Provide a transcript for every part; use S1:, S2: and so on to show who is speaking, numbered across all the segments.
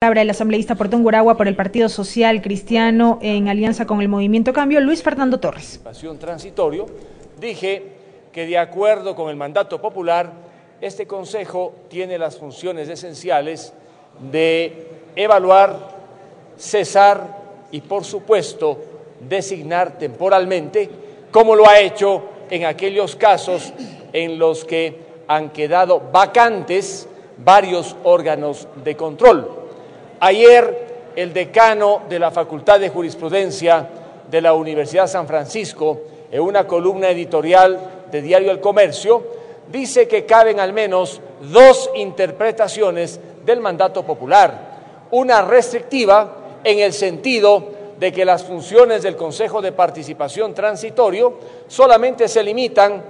S1: El asambleísta por Tungurahua por el Partido Social Cristiano en alianza con el Movimiento Cambio, Luis Fernando Torres.
S2: Transitorio, dije que de acuerdo con el mandato popular, este Consejo tiene las funciones esenciales de evaluar, cesar y, por supuesto, designar temporalmente, como lo ha hecho en aquellos casos en los que han quedado vacantes varios órganos de control. Ayer, el decano de la Facultad de Jurisprudencia de la Universidad San Francisco, en una columna editorial de Diario El Comercio, dice que caben al menos dos interpretaciones del mandato popular. Una restrictiva, en el sentido de que las funciones del Consejo de Participación Transitorio solamente se limitan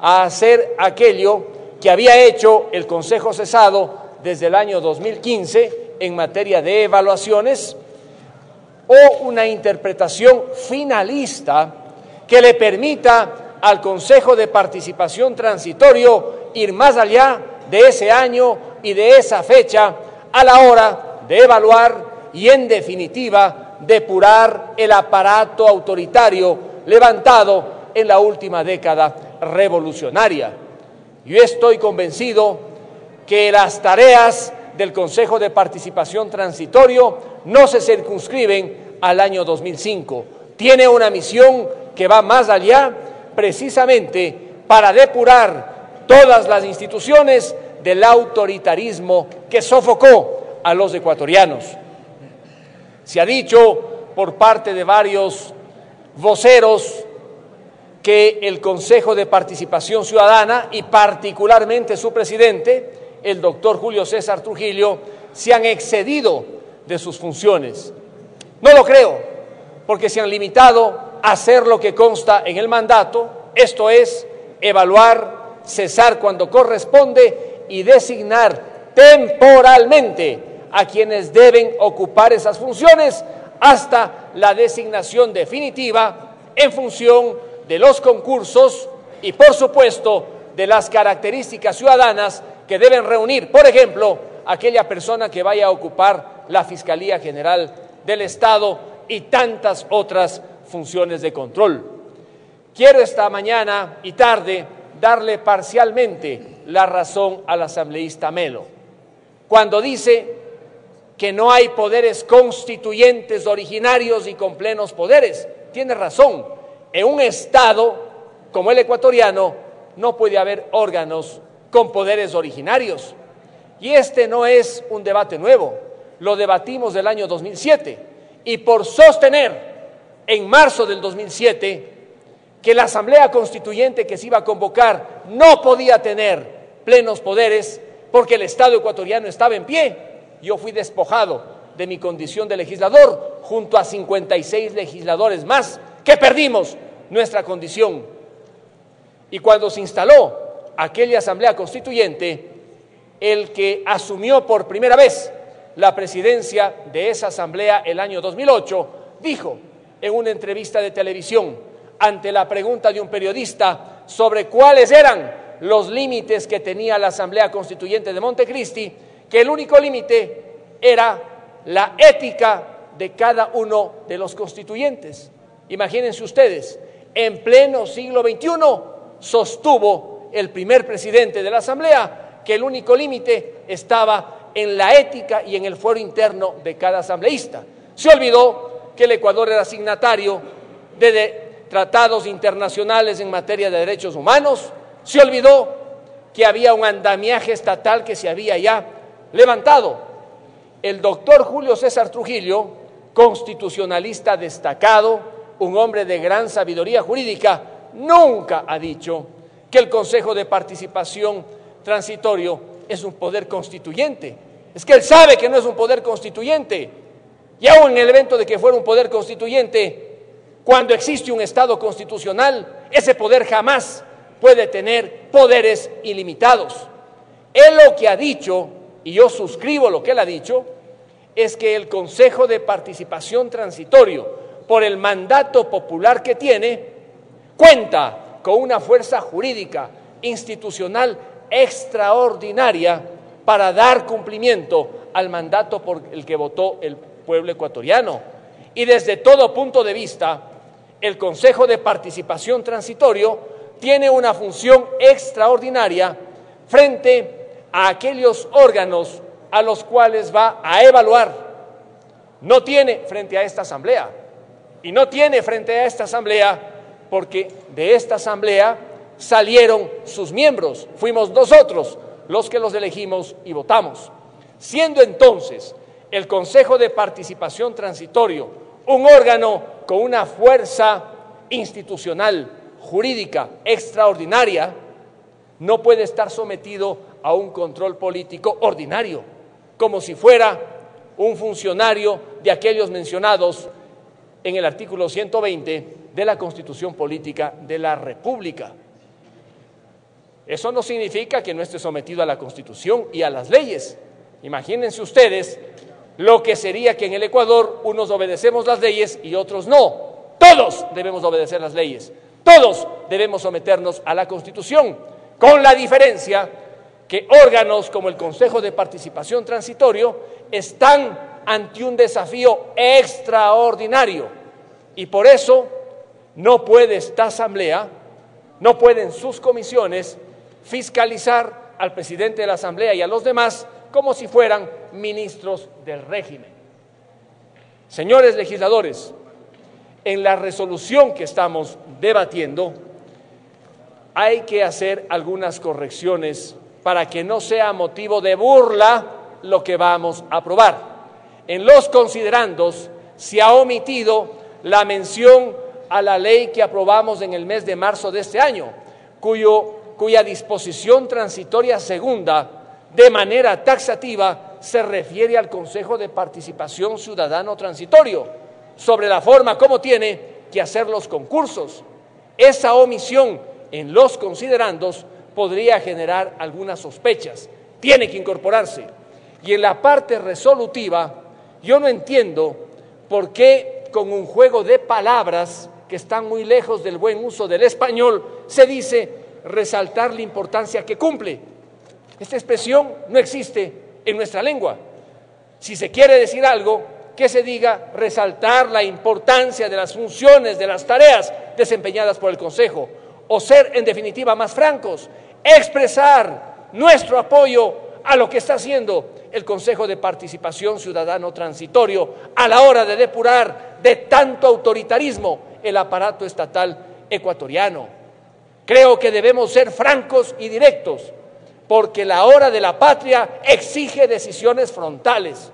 S2: a hacer aquello que había hecho el Consejo cesado desde el año 2015 en materia de evaluaciones, o una interpretación finalista que le permita al Consejo de Participación Transitorio ir más allá de ese año y de esa fecha a la hora de evaluar y, en definitiva, depurar el aparato autoritario levantado en la última década revolucionaria. Yo estoy convencido que las tareas del Consejo de Participación Transitorio no se circunscriben al año 2005. Tiene una misión que va más allá, precisamente para depurar todas las instituciones del autoritarismo que sofocó a los ecuatorianos. Se ha dicho por parte de varios voceros que el Consejo de Participación Ciudadana y particularmente su presidente, el doctor Julio César Trujillo, se han excedido de sus funciones. No lo creo, porque se han limitado a hacer lo que consta en el mandato, esto es, evaluar, cesar cuando corresponde y designar temporalmente a quienes deben ocupar esas funciones hasta la designación definitiva en función de los concursos y, por supuesto, de las características ciudadanas que deben reunir, por ejemplo, aquella persona que vaya a ocupar la Fiscalía General del Estado y tantas otras funciones de control. Quiero esta mañana y tarde darle parcialmente la razón al asambleísta Melo, cuando dice que no hay poderes constituyentes originarios y con plenos poderes. Tiene razón, en un Estado como el ecuatoriano no puede haber órganos con poderes originarios. Y este no es un debate nuevo, lo debatimos del año 2007, y por sostener en marzo del 2007 que la Asamblea Constituyente que se iba a convocar no podía tener plenos poderes porque el Estado ecuatoriano estaba en pie, yo fui despojado de mi condición de legislador junto a 56 legisladores más que perdimos nuestra condición. Y cuando se instaló aquella Asamblea Constituyente, el que asumió por primera vez la presidencia de esa Asamblea el año 2008, dijo en una entrevista de televisión, ante la pregunta de un periodista sobre cuáles eran los límites que tenía la Asamblea Constituyente de Montecristi, que el único límite era la ética de cada uno de los constituyentes. Imagínense ustedes, en pleno siglo XXI sostuvo el primer presidente de la Asamblea que el único límite estaba en la ética y en el fuero interno de cada asambleísta. Se olvidó que el Ecuador era signatario de tratados internacionales en materia de derechos humanos, se olvidó que había un andamiaje estatal que se había ya levantado. El doctor Julio César Trujillo, constitucionalista destacado, un hombre de gran sabiduría jurídica, nunca ha dicho que el Consejo de Participación Transitorio es un poder constituyente. Es que él sabe que no es un poder constituyente. Y aún en el evento de que fuera un poder constituyente, cuando existe un Estado constitucional, ese poder jamás puede tener poderes ilimitados. Él lo que ha dicho, y yo suscribo lo que él ha dicho, es que el Consejo de Participación Transitorio, por el mandato popular que tiene, cuenta con una fuerza jurídica institucional extraordinaria para dar cumplimiento al mandato por el que votó el pueblo ecuatoriano. Y desde todo punto de vista, el Consejo de Participación Transitorio tiene una función extraordinaria frente a aquellos órganos a los cuales va a evaluar. No tiene frente a esta asamblea, y no tiene frente a esta asamblea porque de esta asamblea salieron sus miembros, fuimos nosotros los que los elegimos y votamos. Siendo entonces el Consejo de Participación Transitorio un órgano con una fuerza institucional, jurídica, extraordinaria, no puede estar sometido a un control político ordinario, como si fuera un funcionario de aquellos mencionados en el artículo 120 de la Constitución Política de la República. Eso no significa que no esté sometido a la Constitución y a las leyes. Imagínense ustedes lo que sería que en el Ecuador unos obedecemos las leyes y otros no. Todos debemos obedecer las leyes, todos debemos someternos a la Constitución, con la diferencia que órganos como el Consejo de Participación Transitorio están ante un desafío extraordinario y por eso no puede esta asamblea, no pueden sus comisiones fiscalizar al presidente de la asamblea y a los demás como si fueran ministros del régimen. Señores legisladores, en la resolución que estamos debatiendo hay que hacer algunas correcciones para que no sea motivo de burla lo que vamos a aprobar. En los considerandos se ha omitido la mención a la ley que aprobamos en el mes de marzo de este año, cuya disposición transitoria segunda, de manera taxativa, se refiere al Consejo de Participación Ciudadano Transitorio, sobre la forma como tiene que hacer los concursos. Esa omisión en los considerandos podría generar algunas sospechas, tiene que incorporarse. Y en la parte resolutiva, yo no entiendo por qué con un juego de palabras que están muy lejos del buen uso del español, se dice resaltar la importancia que cumple. Esta expresión no existe en nuestra lengua. Si se quiere decir algo, que se diga resaltar la importancia de las funciones, de las tareas desempeñadas por el Consejo, o ser en definitiva más francos, expresar nuestro apoyo a lo que está haciendo el Consejo de Participación Ciudadano Transitorio a la hora de depurar de tanto autoritarismo el aparato estatal ecuatoriano. Creo que debemos ser francos y directos, porque la hora de la patria exige decisiones frontales,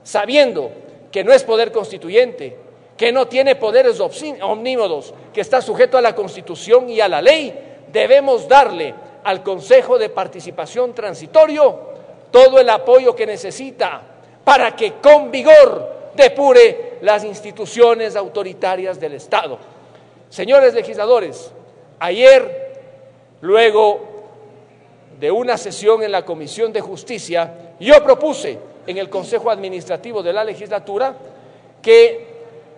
S2: sabiendo que no es poder constituyente, que no tiene poderes omnímodos, que está sujeto a la Constitución y a la ley. Debemos darle al Consejo de Participación Transitorio todo el apoyo que necesita para que con vigor depure las instituciones autoritarias del Estado. Señores legisladores, ayer, luego de una sesión en la Comisión de Justicia, yo propuse en el Consejo Administrativo de la Legislatura que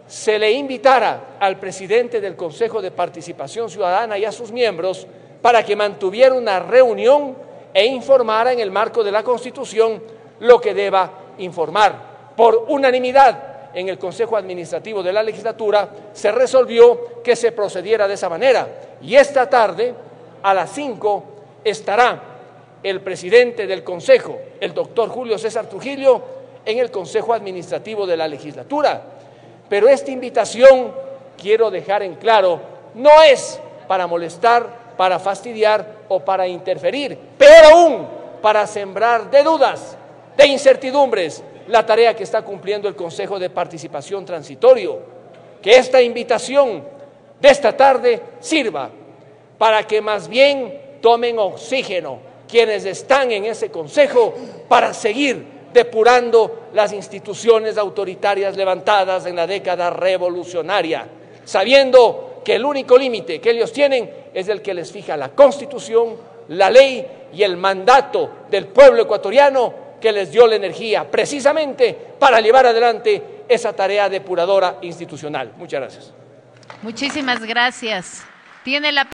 S2: se le invitara al presidente del Consejo de Participación Ciudadana y a sus miembros para que mantuviera una reunión e informara en el marco de la Constitución lo que deba informar. Por unanimidad en el Consejo Administrativo de la Legislatura se resolvió que se procediera de esa manera y esta tarde a las 5 estará el presidente del Consejo, el doctor Julio César Trujillo, en el Consejo Administrativo de la Legislatura. Pero esta invitación, quiero dejar en claro, no es para molestar, para fastidiar o para interferir, peor aún, para sembrar de dudas, de incertidumbres, la tarea que está cumpliendo el Consejo de Participación Transitorio. Que esta invitación de esta tarde sirva para que más bien tomen oxígeno quienes están en ese Consejo para seguir depurando las instituciones autoritarias levantadas en la década revolucionaria, sabiendo que el único límite que ellos tienen es el que les fija la Constitución, la ley y el mandato del pueblo ecuatoriano que les dio la energía precisamente para llevar adelante esa tarea depuradora institucional. Muchas gracias.
S3: Muchísimas gracias. Tiene la